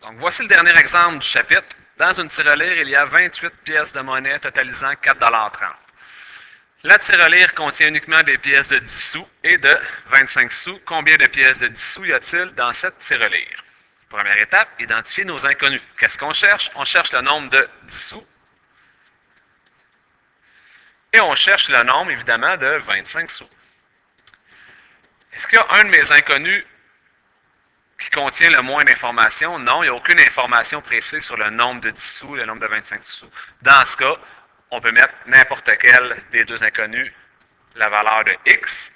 Donc, voici le dernier exemple du chapitre. Dans une tirelire, il y a 28 pièces de monnaie totalisant 4,30 $. La tirelire contient uniquement des pièces de 10 sous et de 25 sous. Combien de pièces de 10 sous y a-t-il dans cette tirelire? Première étape, identifier nos inconnus. Qu'est-ce qu'on cherche? On cherche le nombre de 10 sous. Et on cherche le nombre, évidemment, de 25 sous. Est-ce qu'il y a un de mes inconnus qui contient le moins d'informations? Non, il n'y a aucune information précise sur le nombre de 10 sous et le nombre de 25 sous. Dans ce cas, on peut mettre n'importe quel des deux inconnus, la valeur de x.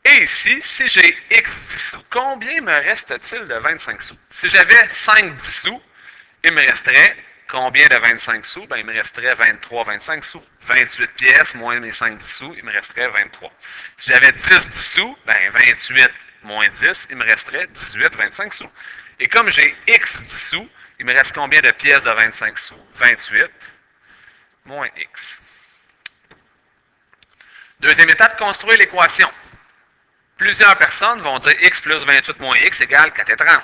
Et ici, si j'ai x 10 sous, combien me reste-t-il de 25 sous? Si j'avais 5 10 sous, il me resterait combien de 25 sous? Bien, il me resterait 23 25 sous. 28 pièces moins mes 5 10 sous, il me resterait 23. Si j'avais 10 10 sous, bien 28 moins 10, il me resterait 18 25 sous. Et comme j'ai x 10 sous, il me reste combien de pièces de 25 sous? 28 moins x. Deuxième étape, construire l'équation. Plusieurs personnes vont dire x plus 28 moins x égale 4,30.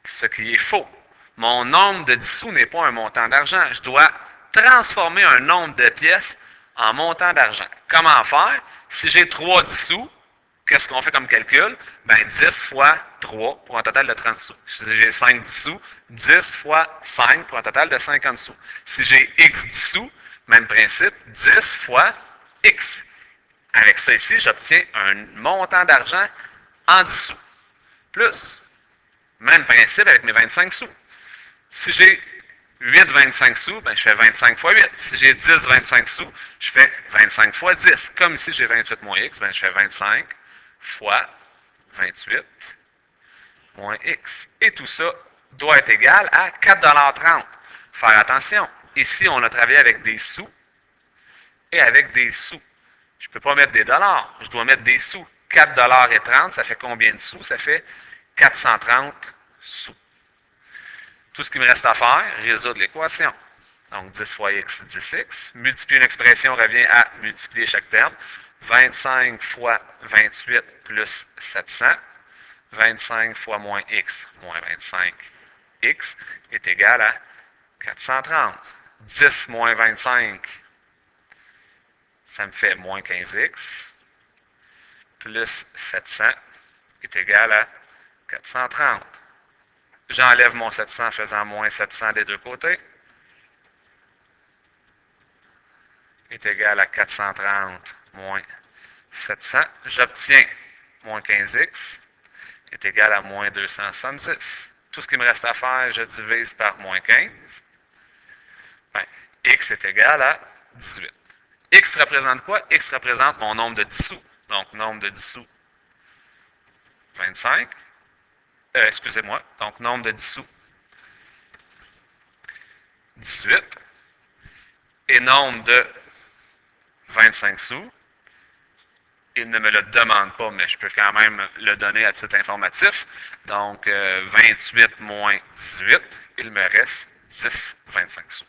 Ce qui est faux. Mon nombre de 10 sous n'est pas un montant d'argent. Je dois transformer un nombre de pièces en montant d'argent. Comment faire? Si j'ai 3 10 sous, qu'est-ce qu'on fait comme calcul? Bien, 10 fois 3 pour un total de 30 sous. Si j'ai 5 10 sous, 10 fois 5 pour un total de 50 sous. Si j'ai x 10 sous, même principe, 10 fois x. Avec ça ici, j'obtiens un montant d'argent en 10 sous. Plus, même principe avec mes 25 sous. Si j'ai 8 25 sous, ben je fais 25 fois 8. Si j'ai 10 25 sous, je fais 25 fois 10. Comme ici, j'ai 28 moins x, ben je fais 25 fois 28 moins x. Et tout ça doit être égal à 4,30 $. Faire attention, ici, on a travaillé avec des sous et avec des sous. Je ne peux pas mettre des dollars, je dois mettre des sous. 4,30 $, ça fait combien de sous? Ça fait 430 sous. Tout ce qui me reste à faire, résoudre l'équation. Donc, 10 fois x, 10x. Multiplier une expression revient à multiplier chaque terme. 25 fois 28 plus 700. 25 fois moins x moins 25x est égal à 430. 10 moins 25, ça me fait moins 15x, plus 700 est égal à 430. J'enlève mon 700 faisant moins 700 des deux côtés. Est égal à 430 moins 700. J'obtiens moins 15x est égal à moins 270. Tout ce qui me reste à faire, je divise par moins 15. Bien, x est égal à 18. X représente quoi? X représente mon nombre de 10 sous. Donc, nombre de 10 sous, 25. Excusez-moi. Donc, nombre de 10 sous, 18. Et nombre de 25 sous, il ne me le demande pas, mais je peux quand même le donner à titre informatif. Donc, 28 moins 18, il me reste 10 25 sous.